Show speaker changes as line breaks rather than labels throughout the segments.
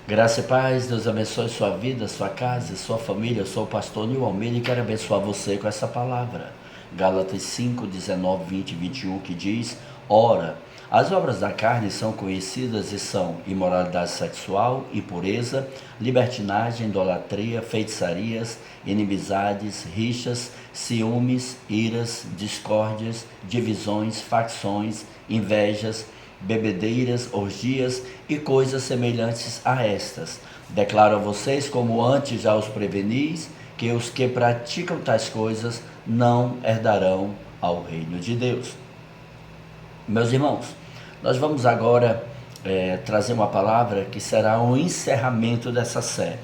Graça e paz, Deus abençoe sua vida, sua casa, sua família. Eu sou o pastor Nil Almeida e quero abençoar você com essa palavra. Gálatas 5, 19, 20 e 21, que diz: Ora, as obras da carne são conhecidas e são imoralidade sexual, impureza, libertinagem, idolatria, feitiçarias, inimizades, rixas, ciúmes, iras, discórdias, divisões, facções, invejas, bebedeiras, orgias e coisas semelhantes a estas. Declaro a vocês, como antes já os prevenis, que os que praticam tais coisas não herdarão ao reino de Deus. Meus irmãos, nós vamos agora trazer uma palavra que será um encerramento dessa série.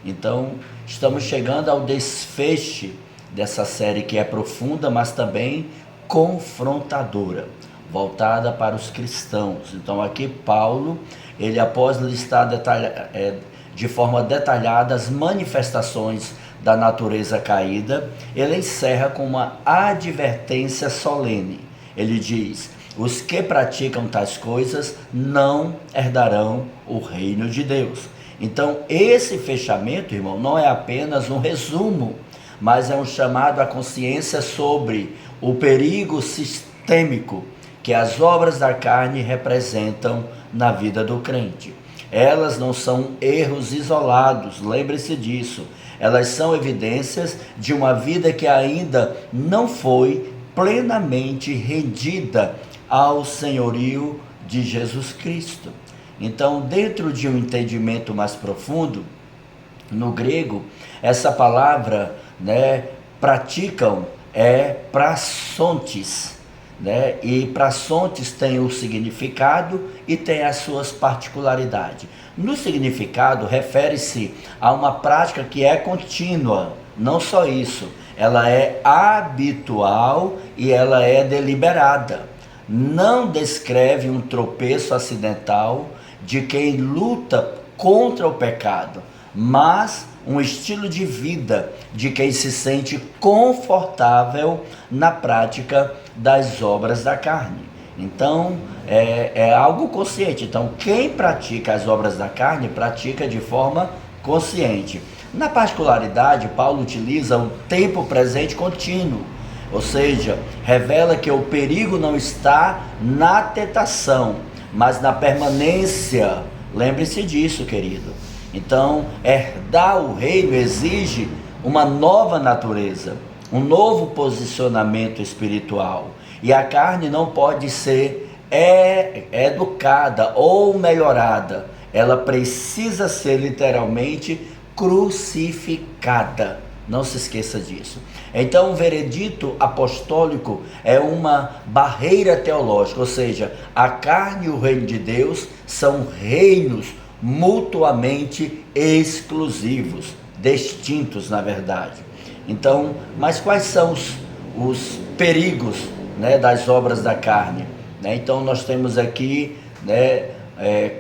Então, estamos chegando ao desfecho dessa série, que é profunda, mas também confrontadora, voltada para os cristãos. Então aqui Paulo, ele após listar de forma detalhada as manifestações da natureza caída, ele encerra com uma advertência solene. Ele diz: os que praticam tais coisas não herdarão o reino de Deus. Então esse fechamento, irmão, não é apenas um resumo, mas é um chamado à consciência sobre o perigo sistêmico que as obras da carne representam na vida do crente. Elas não são erros isolados, lembre-se disso. Elas são evidências de uma vida que ainda não foi plenamente rendida ao senhorio de Jesus Cristo. Então, dentro de um entendimento mais profundo, no grego, essa palavra, praticam, é prasontes. E prasontes tem o significado e tem as suas particularidades. No significado, refere-se a uma prática que é contínua. Não só isso, ela é habitual e ela é deliberada. Não descreve um tropeço acidental de quem luta contra o pecado, mas um estilo de vida de quem se sente confortável na prática das obras da carne. Então, é algo consciente. Então, quem pratica as obras da carne, pratica de forma consciente. Na particularidade, Paulo utiliza o tempo presente contínuo, ou seja, revela que o perigo não está na tentação, mas na permanência. Lembre-se disso, querido. Então, herdar o reino exige uma nova natureza, um novo posicionamento espiritual. E a carne não pode ser educada ou melhorada. Ela precisa ser literalmente crucificada. Não se esqueça disso. Então, o veredito apostólico é uma barreira teológica, ou seja, a carne e o reino de Deus são reinos mutuamente exclusivos, distintos na verdade. Então, mas quais são os perigos, das obras da carne? Então nós temos aqui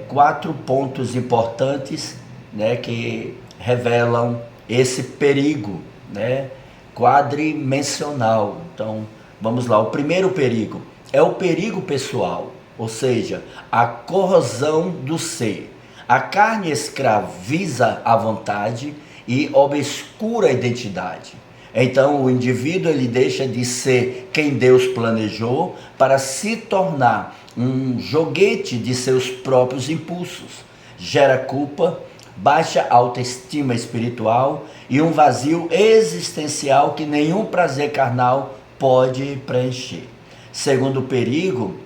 4 pontos importantes, que revelam esse perigo, quadrimensional. Então vamos lá. O primeiro perigo é o perigo pessoal, ou seja, a corrosão do ser. A carne escraviza a vontade e obscura a identidade. Então o indivíduo ele deixa de ser quem Deus planejou para se tornar um joguete de seus próprios impulsos. Gera culpa, baixa autoestima espiritual e um vazio existencial que nenhum prazer carnal pode preencher. Segundo perigo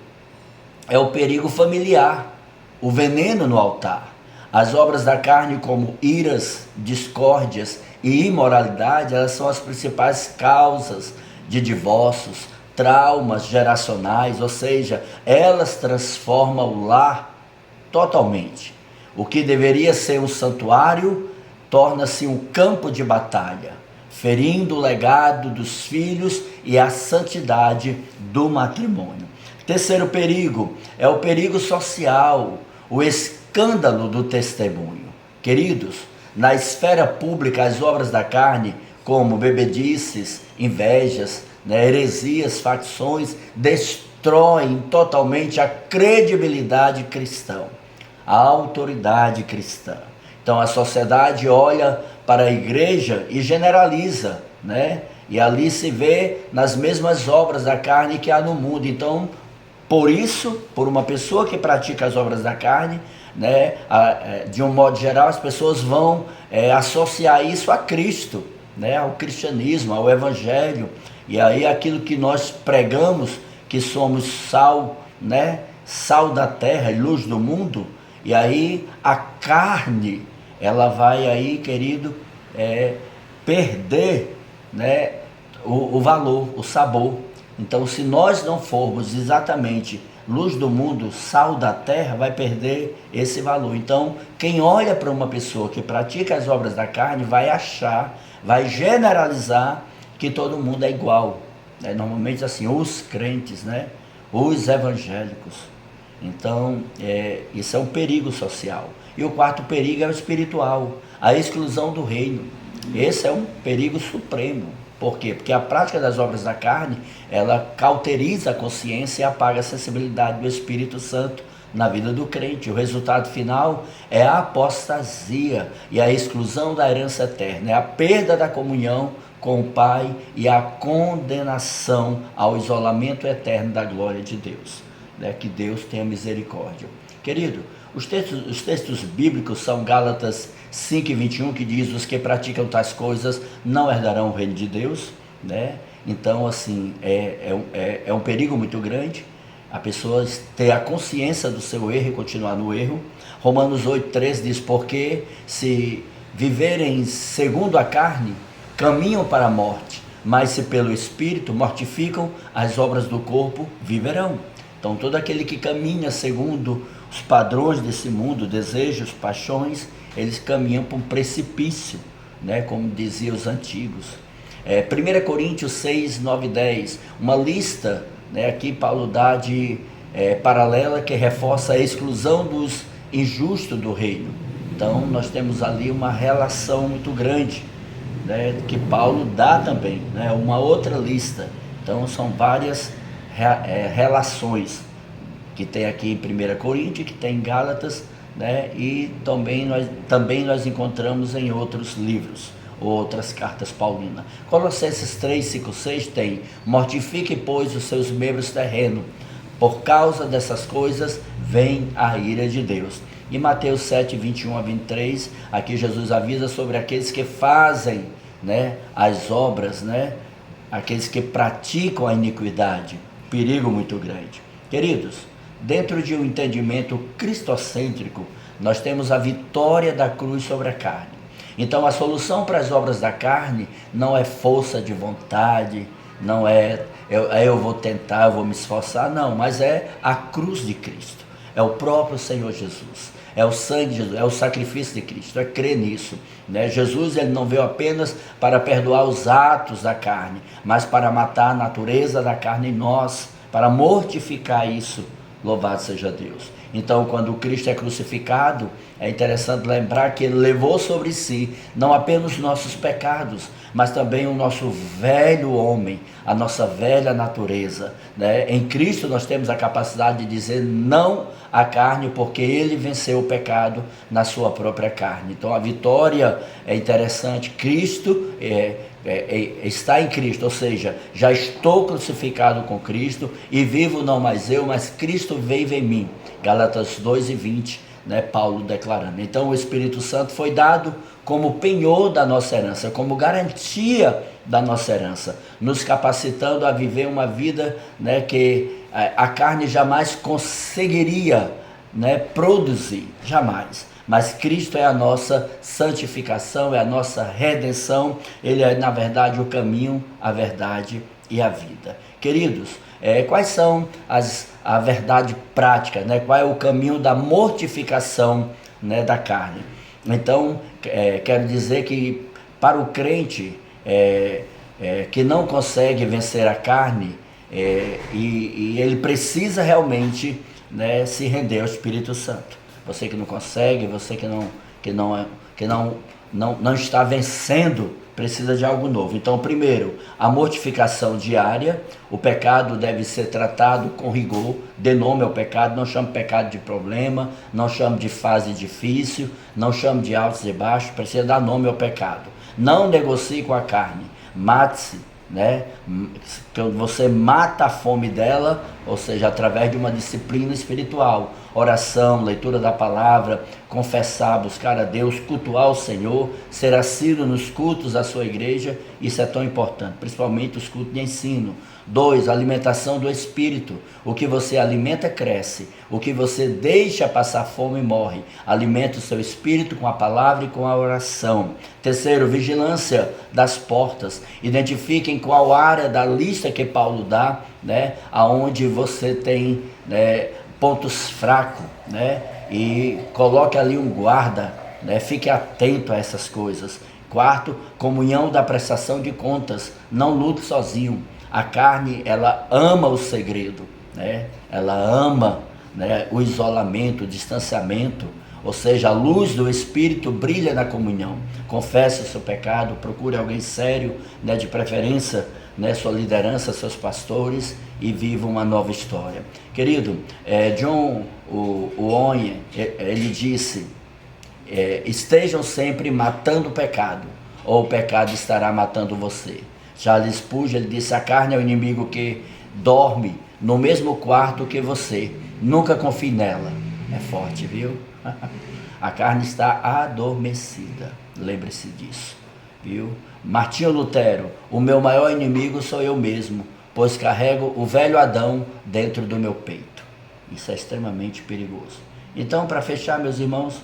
é o perigo familiar, o veneno no altar. As obras da carne, como iras, discórdias e imoralidade, elas são as principais causas de divórcios, traumas geracionais, ou seja, elas transformam o lar totalmente. O que deveria ser um santuário torna-se um campo de batalha, ferindo o legado dos filhos e a santidade do matrimônio. Terceiro perigo é o perigo social, o escândalo do testemunho. Queridos, na esfera pública, as obras da carne, como bebedices, invejas, heresias, facções, destroem totalmente a credibilidade cristã, a autoridade cristã. Então a sociedade olha para a igreja e generaliza, né? E ali se vê nas mesmas obras da carne que há no mundo. Então, por isso, por uma pessoa que pratica as obras da carne, né, de um modo geral, as pessoas vão associar isso a Cristo, né, ao cristianismo, ao evangelho. E aí aquilo que nós pregamos, que somos sal, né, sal da terra e luz do mundo, e aí a carne, ela vai aí, querido, perder, né, o valor, o sabor. Então, se nós não formos exatamente luz do mundo, sal da terra, vai perder esse valor. Então, quem olha para uma pessoa que pratica as obras da carne, vai achar, vai generalizar que todo mundo é igual. Normalmente assim, os crentes, né? Os evangélicos. Então, isso é um perigo social. E o quarto perigo é o espiritual, a exclusão do reino. Esse é um perigo supremo. Por quê? Porque a prática das obras da carne, ela cauteriza a consciência e apaga a sensibilidade do Espírito Santo na vida do crente. O resultado final é a apostasia e a exclusão da herança eterna, é a perda da comunhão com o Pai e a condenação ao isolamento eterno da glória de Deus. Que Deus tenha misericórdia. Querido, os textos bíblicos são Gálatas 5:21, que diz: os que praticam tais coisas não herdarão o reino de Deus, né? Então, assim, é um perigo muito grande a pessoa ter a consciência do seu erro e continuar no erro. Romanos 8:3 diz: porque se viverem segundo a carne, caminham para a morte, mas se pelo Espírito mortificam as obras do corpo, viverão. Então, todo aquele que caminha segundo os padrões desse mundo, desejos, paixões, eles caminham para um precipício, né? Como diziam os antigos. 1 Coríntios 6, 9 e 10, uma lista, né? Aqui Paulo dá de paralela, que reforça a exclusão dos injustos do reino. Então, nós temos ali uma relação muito grande, né? Que Paulo dá também, né? Uma outra lista. Então, são várias relações que tem aqui em 1 Coríntios, que tem em Gálatas, né? E também nós encontramos em outros livros, outras cartas paulinas. Colossenses 3, 5, 6 tem: mortifique, pois, os seus membros terrenos, por causa dessas coisas vem a ira de Deus. E Mateus 7, 21 a 23, aqui Jesus avisa sobre aqueles que fazem, né, as obras, né, aqueles que praticam a iniquidade. Perigo muito grande. Queridos, dentro de um entendimento cristocêntrico, nós temos a vitória da cruz sobre a carne. Então, a solução para as obras da carne não é força de vontade, não eu vou tentar, eu vou me esforçar, não, mas é a cruz de Cristo, é o próprio Senhor Jesus, é o sangue de Jesus, é o sacrifício de Cristo, é crer nisso, né? Jesus, ele não veio apenas para perdoar os atos da carne, mas para matar a natureza da carne em nós, para mortificar isso. Louvado seja Deus. Então, quando Cristo é crucificado, é interessante lembrar que ele levou sobre si não apenas os nossos pecados, mas também o nosso velho homem, a nossa velha natureza, né? Em Cristo nós temos a capacidade de dizer não à carne, porque ele venceu o pecado na sua própria carne. Então, a vitória é interessante. Cristo está em Cristo, ou seja, já estou crucificado com Cristo e vivo não mais eu, mas Cristo vive em mim. Gálatas 2:20, né, Paulo declarando. Então o Espírito Santo foi dado como penhor da nossa herança, como garantia da nossa herança, nos capacitando a viver uma vida, né, que a carne jamais conseguiria, né, produzir, jamais. Mas Cristo é a nossa santificação, é a nossa redenção. Ele é, na verdade, o caminho, a verdade e a vida. Queridos, quais são a verdade prática, né? Qual é o caminho da mortificação, né, da carne? Então, quero dizer que para o crente que não consegue vencer a carne, e ele precisa realmente, né, se render ao Espírito Santo. Você que não consegue, você que não está vencendo precisa de algo novo. Então, primeiro, a mortificação diária. O pecado deve ser tratado com rigor. Dê nome ao pecado. Não chame pecado de problema, não chame de fase difícil, não chame de altos e baixos. Precisa dar nome ao pecado. Não negocie com a carne. Mate-se, né? Você mata a fome dela, ou seja, através de uma disciplina espiritual, oração, leitura da palavra, confessar, buscar a Deus, cultuar o Senhor, ser assíduo nos cultos da sua igreja. Isso é tão importante, principalmente os cultos de ensino. 2, alimentação do Espírito. O que você alimenta cresce, o que você deixa passar fome morre. Alimenta o seu espírito com a palavra e com a oração. 3, vigilância das portas. Identifiquem qual área da lista que Paulo dá, né, aonde você tem, né, pontos fracos, né, e coloque ali um guarda, né, fique atento a essas coisas. 4, comunhão da prestação de contas. Não lute sozinho. A carne, ela ama o segredo, né? Ela ama, né, o isolamento, o distanciamento. Ou seja, a luz do Espírito brilha na comunhão. Confesse o seu pecado, procure alguém sério, né, de preferência, né, sua liderança, seus pastores, e viva uma nova história. Querido, John Owen, ele disse, estejam sempre matando o pecado, ou o pecado estará matando você. Charles Spurgeon, ele disse, a carne é o inimigo que dorme no mesmo quarto que você. Nunca confie nela. É forte, viu? A carne está adormecida. Lembre-se disso, viu? Martinho Lutero, o meu maior inimigo sou eu mesmo, pois carrego o velho Adão dentro do meu peito. Isso é extremamente perigoso. Então, para fechar, meus irmãos,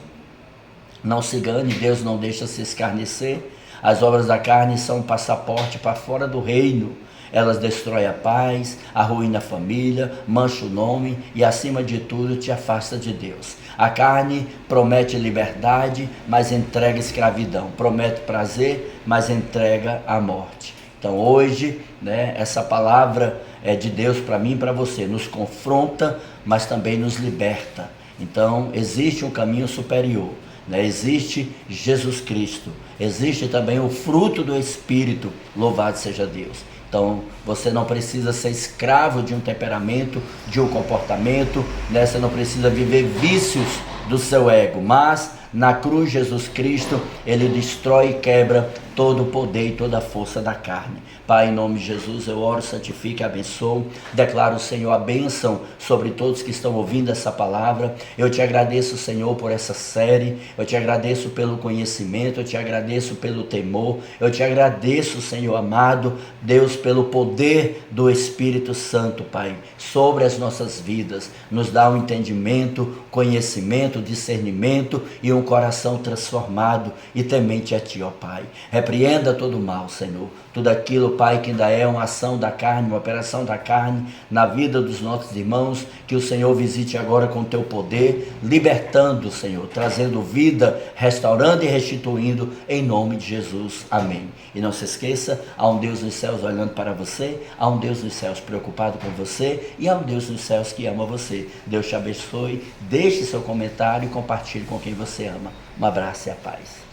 não se engane, Deus não deixa se escarnecer. As obras da carne são um passaporte para fora do reino. Elas destroem a paz, arruinam a família, mancham o nome e, acima de tudo, te afasta de Deus. A carne promete liberdade, mas entrega escravidão. Promete prazer, mas entrega a morte. Então hoje, né, essa palavra é de Deus para mim e para você. Nos confronta, mas também nos liberta. Então existe um caminho superior. Existe Jesus Cristo, existe também o fruto do Espírito, louvado seja Deus. Então você não precisa ser escravo de um temperamento, de um comportamento, você não precisa viver vícios do seu ego, mas na cruz Jesus Cristo, ele destrói e quebra todo o poder e toda a força da carne. Pai, em nome de Jesus, eu oro, santifico e abençoo. Declaro, Senhor, a bênção sobre todos que estão ouvindo essa palavra. Eu te agradeço, Senhor, por essa série. Eu te agradeço pelo conhecimento. Eu te agradeço pelo temor. Eu te agradeço, Senhor amado, Deus, pelo poder do Espírito Santo, Pai, sobre as nossas vidas. Nos dá um entendimento, conhecimento, discernimento e um coração transformado e temente a Ti, ó Pai. Repreenda todo o mal, Senhor. Tudo aquilo, Pai, que ainda é uma ação da carne, uma operação da carne na vida dos nossos irmãos, que o Senhor visite agora com Teu poder, libertando, Senhor, trazendo vida, restaurando e restituindo, em nome de Jesus. Amém. E não se esqueça, há um Deus nos céus olhando para você, há um Deus nos céus preocupado com você e há um Deus nos céus que ama você. Deus te abençoe, deixe seu comentário e compartilhe com quem você ama. Um abraço e a paz.